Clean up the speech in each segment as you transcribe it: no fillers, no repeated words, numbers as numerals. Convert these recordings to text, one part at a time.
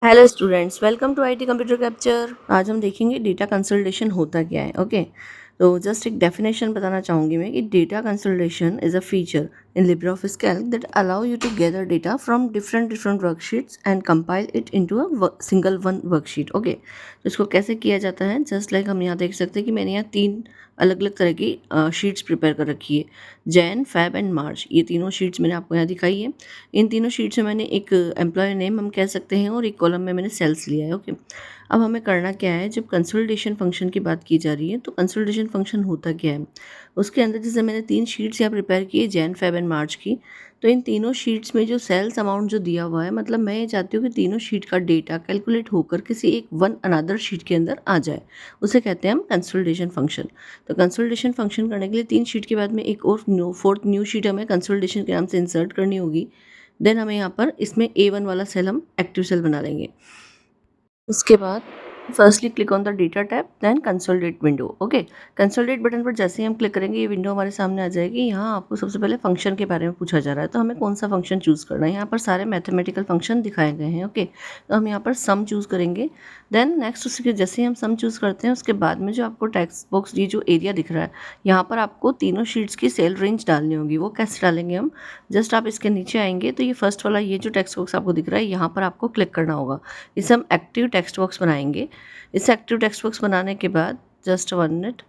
Hello students, welcome to IT computer capture. आज हम देखेंगे डेटा कंसोलिडेशन होता क्या है। ओके, तो जस्ट एक डेफिनेशन बताना चाहूँगी मैं कि data consolidation is a feature in LibreOffice Calc that allow you to gather data from different worksheets and compile it into a single one worksheet. Okay, तो इसको कैसे किया जाता है, जस्ट लाइक हम यहाँ देख सकते हैं कि मैंने यहाँ तीन अलग अलग तरह की शीट्स प्रिपेयर कर रखी है। जैन, फैब एंड मार्च, ये तीनों शीट्स मैंने आपको यहाँ दिखाई है। इन तीनों शीट्स में मैंने एक एम्प्लॉय नेम हम कह सकते हैं और एक कॉलम में मैंने सेल्स लिया है। ओके, अब हमें करना क्या है, जब कंसोलिडेशन फंक्शन की बात की जा रही है तो कंसोलिडेशन फंक्शन होता क्या है। उसके अंदर जैसे मैंने तीन शीट्स यहाँ प्रिपेयर की है, जैन, फैब एंड मार्च की। तो इन तीनों शीट्स में जो सेल्स अमाउंट जो दिया हुआ है, मतलब मैं ये चाहती हूँ कि तीनों शीट का डेटा कैलकुलेट होकर किसी एक वन अनदर शीट के अंदर आ जाए। उसे कहते हैं हम कंसोलिडेशन फंक्शन। तो कंसोलिडेशन फंक्शन करने के लिए तीन शीट के बाद में एक और फोर्थ न्यू शीट हमें कंसोलिडेशन के नाम से इंसर्ट करनी होगी। देन हमें यहाँ पर इसमें A1 वाला सेल हम एक्टिव सेल बना लेंगे। उसके बाद firstly click on the data tab, then consolidate window. Okay, consolidate button पर जैसे ही हम क्लिक करेंगे ये विंडो हमारे सामने आ जाएगी। यहाँ आपको सबसे पहले फंक्शन के बारे में पूछा जा रहा है, तो हमें कौन सा फंक्शन चूज़ करना है। यहाँ पर सारे मैथमेटिकल फंक्शन दिखाए गए हैं। ओके, तो हम यहाँ पर सम चूज़ करेंगे। देन नेक्स्ट उसके जैसे ही हम सम चूज़ करते हैं उसके बाद में जो आपको टेक्स्ट बॉक्स ये जो एरिया दिख रहा है, यहाँ पर आपको तीनों शीट्स की सेल रेंज डालनी होगी। वो कैसे डालेंगे हम, जस्ट आप इसके नीचे आएंगे तो ये फर्स्ट वाला ये जो टेक्स्ट बॉक्स आपको दिख रहा है, यहाँ पर आपको क्लिक करना होगा। इसे हम एक्टिव टेक्स्ट बॉक्स बनाएंगे। इस एक्टिव टेक्स्ट बॉक्स बनाने के बाद जस्ट 1 मिनट,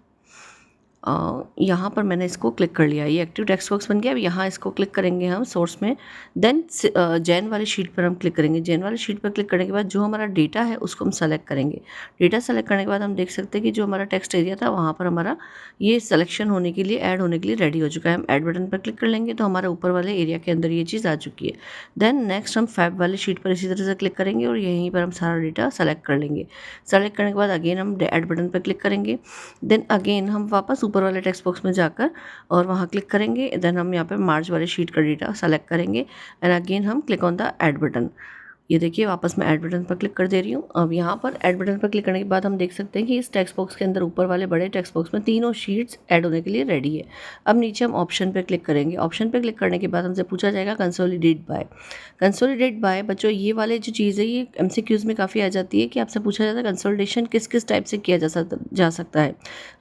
यहाँ पर मैंने इसको क्लिक कर लिया, ये एक्टिव टेक्स्ट बॉक्स बन गया। अब यहाँ इसको क्लिक करेंगे हम सोर्स में। देन जैन वाली शीट पर हम क्लिक करेंगे। जैन वाली शीट पर क्लिक करने के बाद जो हमारा डेटा है उसको हम सेलेक्ट करेंगे। डेटा सेलेक्ट करने के बाद हम देख सकते हैं कि जो हमारा टेक्स्ट एरिया था वहाँ पर हमारा ये सिलेक्शन होने के लिए, ऐड होने के लिए रेडी हो चुका है। हम ऐड बटन पर क्लिक कर लेंगे तो हमारे ऊपर वाले एरिया के अंदर ये चीज़ आ चुकी है। देन नेक्स्ट हम फैब वाली शीट पर इसी तरह से क्लिक करेंगे और यहीं पर हम सारा डेटा सेलेक्ट कर लेंगे। सेलेक्ट करने के बाद अगेन हम ऐड बटन पर क्लिक करेंगे। देन अगेन हम वापस ऊपर वाले टेक्स्ट बॉक्स में जाकर और वहाँ क्लिक करेंगे। देन हम यहाँ पे मार्च वाली शीट का डेटा सेलेक्ट करेंगे एंड अगेन हम click on the add button. ये देखिए वापस मैं ऐड बटन पर क्लिक कर दे रही हूँ। अब यहाँ पर ऐड बटन पर क्लिक करने के बाद हम देख सकते हैं कि इस टेक्स्ट बॉक्स के अंदर ऊपर वाले बड़े टेक्स्ट बॉक्स में तीनों शीट्स ऐड होने के लिए रेडी है। अब नीचे हम ऑप्शन पर क्लिक करेंगे। ऑप्शन पर क्लिक करने के बाद हमसे पूछा जाएगा कंसोलिडेट बाय। कंसोलिडेट बाय बच्चों, ये वाले जो चीज़ है ये MCQs में काफ़ी आ जाती है कि आपसे पूछा जाता है कंसोलिडेशन किस किस टाइप से किया जा सकता है।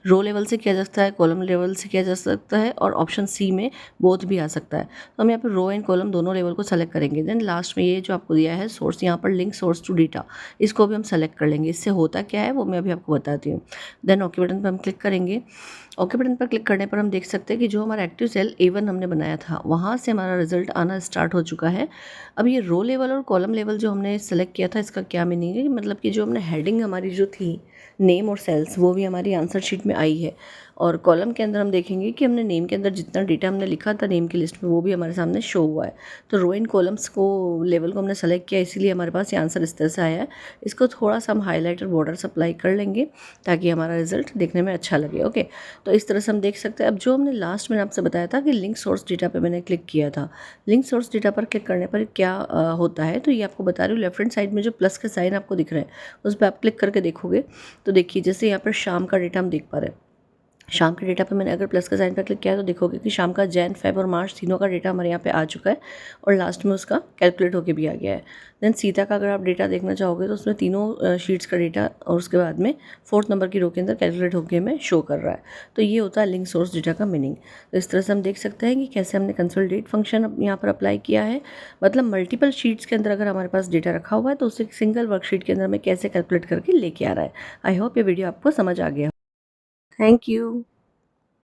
रो लेवल से किया जा सकता है, कॉलम लेवल से किया जा सकता है और ऑप्शन सी में बोथ भी आ सकता है। तो हम यहाँ पर रो एंड कॉलम दोनों लेवल को सेलेक्ट करेंगे। देन लास्ट में ये जो आपको दिया है सोर्स, यहाँ पर लिंक सोर्स टू डेटा, इसको भी हम सेलेक्ट कर लेंगे। इससे होता क्या है वो मैं अभी आपको बताती हूँ। देन ओके बटन पर हम क्लिक करेंगे। ओके बटन पर क्लिक करने पर हम देख सकते हैं कि जो हमारा एक्टिव सेल A1 हमने बनाया था वहाँ से हमारा रिजल्ट आना स्टार्ट हो चुका है। अब ये रो लेवल और कॉलम लेवल जो हमने सेलेक्ट किया था, इसका क्या मीनिंग है, मतलब कि जो हमने हेडिंग हमारी जो थी नेम और सेल्स, वो भी हमारी आंसर शीट में आई है। और कॉलम के अंदर हम देखेंगे कि हमने नेम के अंदर जितना डेटा हमने लिखा था नेम की लिस्ट में वो भी हमारे सामने शो हुआ है। तो रो एंड कॉलम्स को लेवल को हमने सेलेक्ट किया, इसीलिए हमारे पास ये आंसर इस तरह से आया है। इसको थोड़ा सा हम हाईलाइटर बॉर्डर अप्लाई कर लेंगे ताकि हमारा रिजल्ट देखने में अच्छा लगे। ओके, तो इस तरह से हम देख सकते हैं। अब जो हमने लास्ट में आपसे बताया था कि लिंक सोर्स डेटा पे मैंने क्लिक किया था, लिंक सोर्स डेटा पर क्लिक करने पर क्या होता है, तो ये आपको बता रही हूँ। लेफ्ट हैंड साइड में जो प्लस का साइन आपको दिख रहा है उस पर आप क्लिक करके देखोगे तो देखिए जैसे यहाँ पर शाम का डेटा हम देख पा रहे हैं। शाम के डेटा पे मैंने अगर प्लस का साइन पर क्लिक किया तो देखोगे कि शाम का जैन, फेब और मार्च तीनों का डेटा हमारे यहाँ पे आ चुका है और लास्ट में उसका कैलकुलेट होके भी आ गया है। देन सीता का अगर आप डेटा देखना चाहोगे तो उसमें तीनों शीट्स का डेटा और उसके बाद में 4th नंबर की रो के अंदर कैलकुलेट होके हमें शो कर रहा है। तो ये होता है लिंक सोर्स डेटा का मीनिंग। तो इस तरह से हम देख सकते हैं कि कैसे हमने कंसोलिडेट फंक्शन यहाँ पर अप्लाई किया है। मतलब मल्टीपल शीट्स के अंदर अगर हमारे पास डेटा रखा हुआ है तो उसे सिंगल वर्कशीट के अंदर हमें कैसे कैलकुलेट करके लेके आ रहा है। आई होप ये वीडियो आपको समझ आ गया। Thank you.